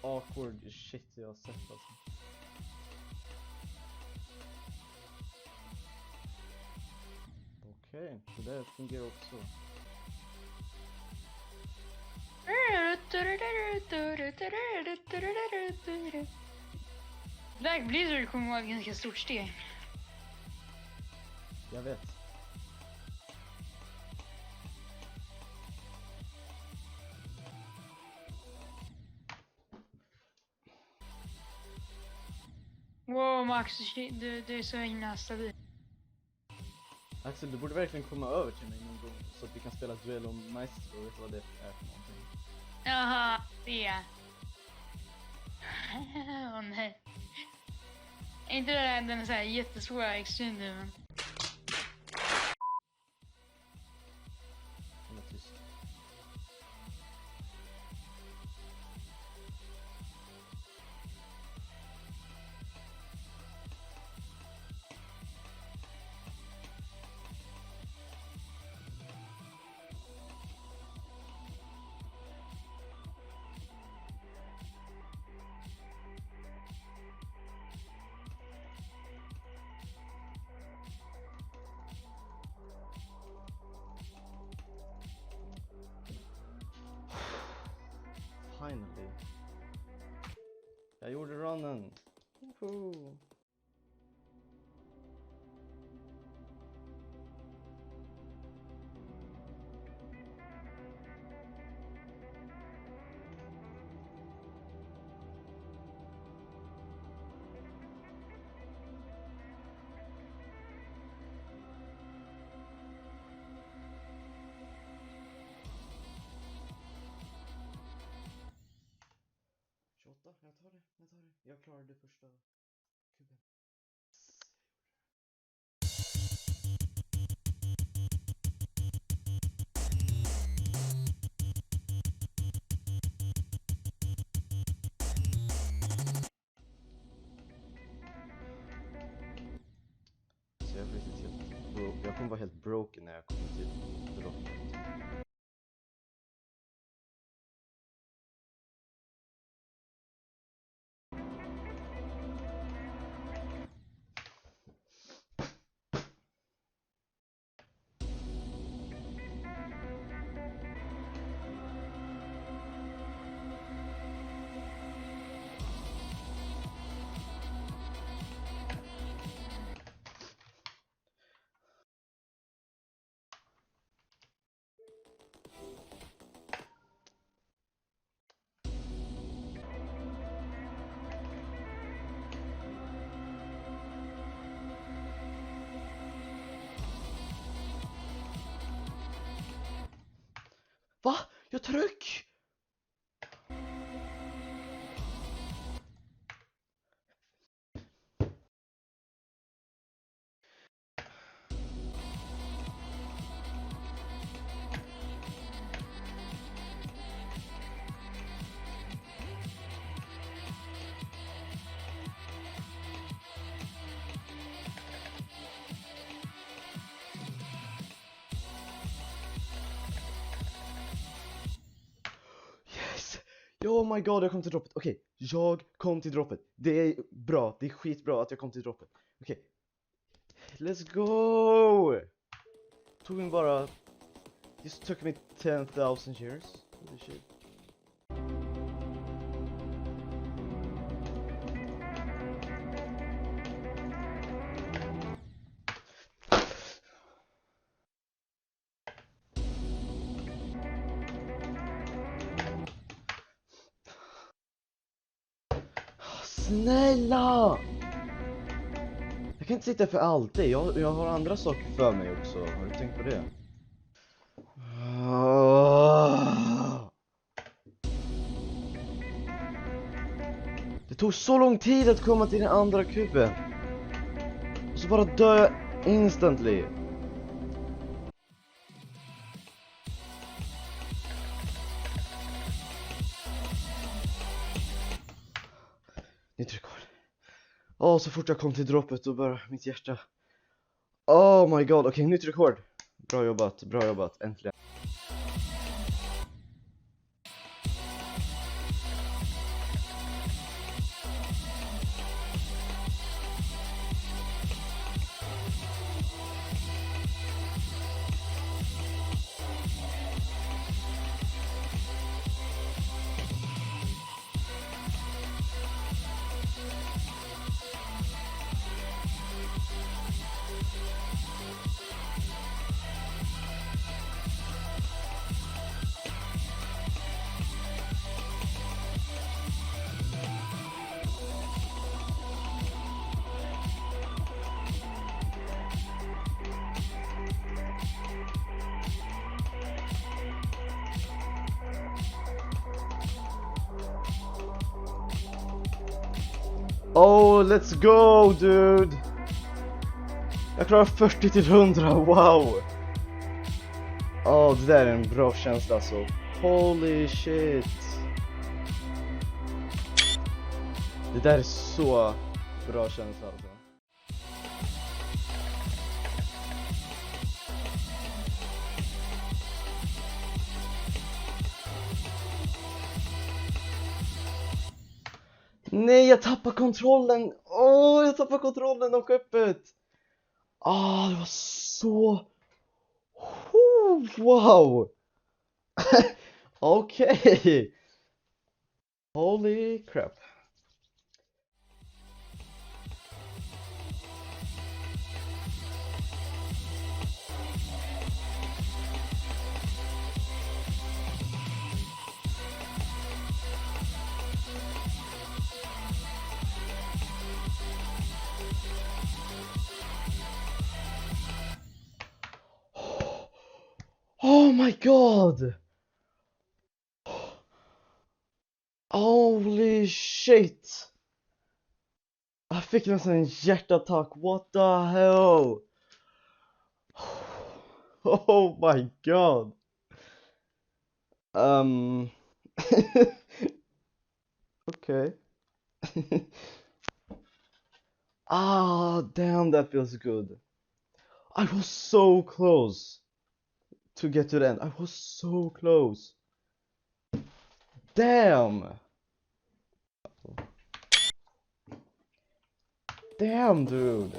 awkward shit jag har sett alltså. Okej, så det fungerar också. Black Blizzard kommer vara ett ganska stort steg. Jag vet. Wow Max, du är så himla stabil. Axel, du borde verkligen komma över till mig någon gång så att vi kan spela duell om Maestro och veta vad det är för någonting. Jaha, det. Åh nej. Är inte det där den så här jättesvåra extremen? Han är tyst. Finally. Jag gjorde runnen. Woho! Jag tar det. Jag klarade första kuben. Så jag blir helt broke. Jag kommer vara helt broken när jag kommer till droppet. Va? Jag tryck! Oh my god, jag kom till droppet. Okej, jag kom till droppet. Det är bra, det är skitbra att jag kom till droppet. Okej. Let's go! Tog mig bara... Just took me 10,000 years. Holy shit. Snälla! Jag kan inte sitta för alltid. Jag har andra saker för mig också. Har du tänkt på det? Det tog så lång tid att komma till den andra kuben. Och så bara dör jag instantly. Nytt rekord. Så fort jag kom till droppet då bara mitt hjärta. Oh my god, okej, nytt rekord. Bra jobbat, äntligen. Oh, let's go, dude! Jag klarar 40 till 100, wow! Det där är en bra känsla alltså. Holy shit! Det där är så bra känsla alltså. Nej, jag tappar kontrollen! Jag tappar kontrollen av skeppet! Det var så... Wow! Okej! Holy crap. Oh my god! Holy shit! Jag fick nästan en hjärtattack, what the hell? Oh my god! Okay. Damn, that feels good. I was so close to get to the end. I was so close. Damn! Damn, dude.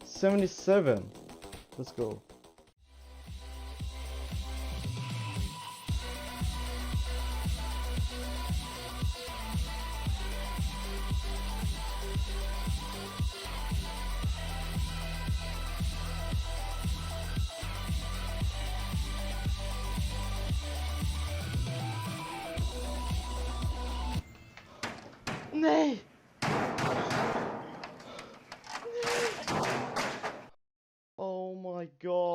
77. Let's go. Nej! Oh my god.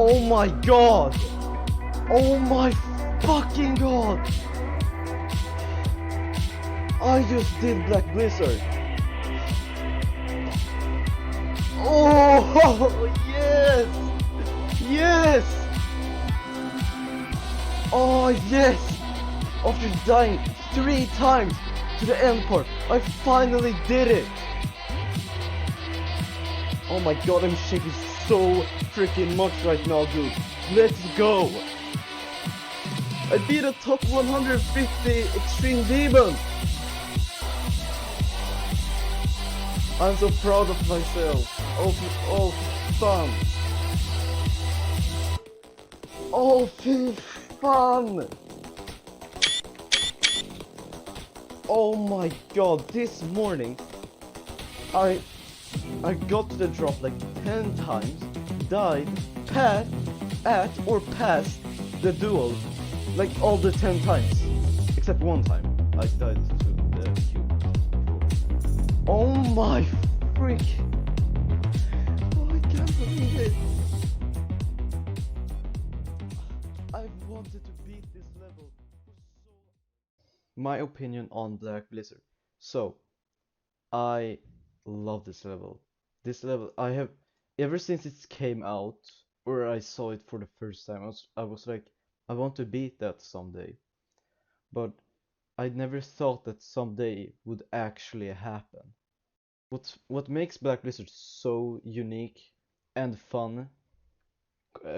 Oh my god! Oh my fucking god! I just did Black Blizzard. Oh yes! Yes! Oh yes! After dying 3 times to the end part, I finally did it! Oh my god, I'm shaking so freaking much right now, dude. Let's go! I beat a top 150 Extreme Demon! I'm so proud of myself. Oh, fun. Oh, fun. Oh my god, this morning I got to the drop like 10 times, died, passed the duel like all the 10 times, except one time I died to the cube. Oh my freak! Oh, I can't believe it! I've wanted to beat this level for so... My opinion on Black Blizzard. So, I love this level. This level, I have, ever since it came out, or I saw it for the first time, I was like, I want to beat that someday. But I never thought that someday would actually happen. What makes Black Blizzard so unique and fun,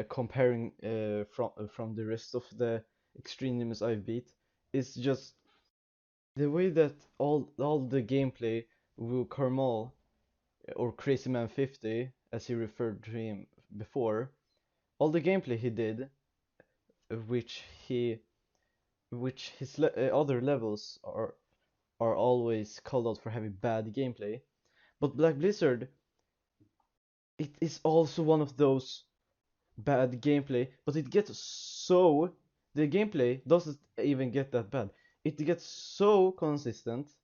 comparing from the rest of the extreme demons I've beat, is just the way that all the gameplay with Krmal, or Crazy Man 50 as he referred to him before, all the gameplay he did, which his other levels are always called out for having bad gameplay, but Black Blizzard, it is also one of those bad gameplay, but it gets so, the gameplay doesn't even get that bad. It gets so consistent.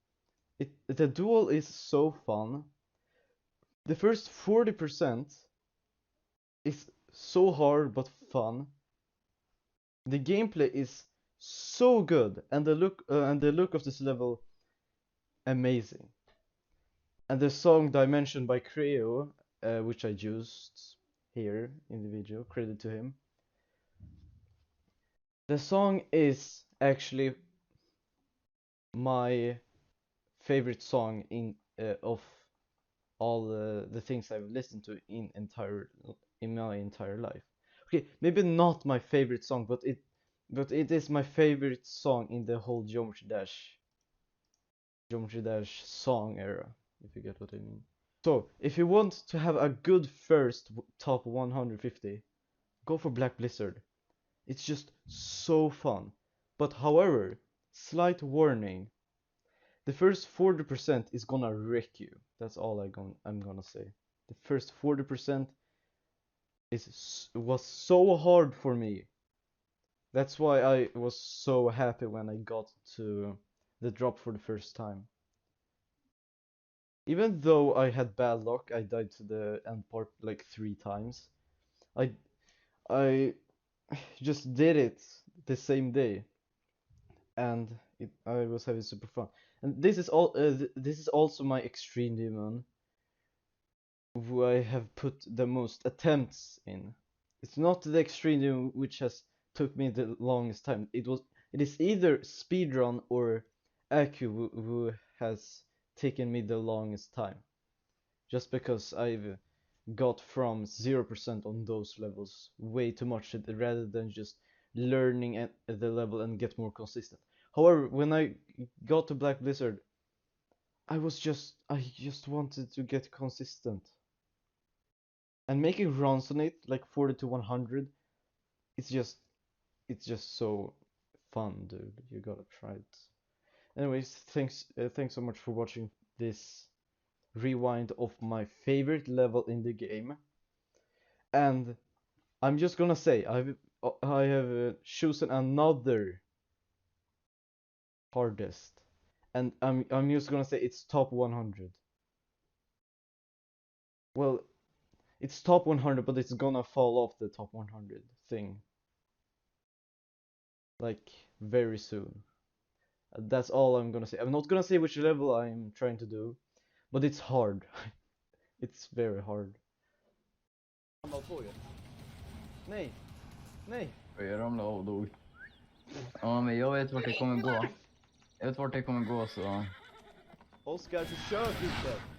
The duel is so fun. The first 40% is so hard but fun. The gameplay is so good, and the look of this level amazing. And the song Dimension by Creo, which I used here in the video, credit to him. The song is actually my favorite song of all the things I've listened to in my entire life. Okay, maybe not my favorite song, but it is my favorite song in the whole Geometry Dash song era, if you get what I mean. So, if you want to have a good first top 150, go for Black Blizzard. It's just so fun. But however, slight warning, the first 40% is gonna wreck you. That's all I'm gonna say. The first 40% was so hard for me. That's why I was so happy when I got to the drop for the first time. Even though I had bad luck, I died to the end part like 3 times. I I just did it the same day, and I was having super fun. And this is also my extreme demon, who I have put the most attempts in. It's not the extreme demon which has took me the longest time. It is either speedrun or Aku who has taken me the longest time. Just because I've got from 0% on those levels way too much rather than just learning at the level and get more consistent. However, when I got to Black Blizzard, I just wanted to get consistent. And making runs on it like 40 to 100, it's just so fun, dude. You gotta try it. Anyways, thanks so much for watching this rewind of my favorite level in the game. And I'm just gonna say I have chosen another hardest, and I'm just gonna say it's top 100. Well, It's top 100, but it's gonna fall off the top 100 thing. Like, very soon. That's all I'm gonna say. I'm not gonna say which level I'm trying to do, but it's hard. It's very hard. Nej! Nej! Jag ramlade av och dog. Ja, men jag vet vart det kommer gå. Jag vet vart det kommer gå så... Oskar, försök inte!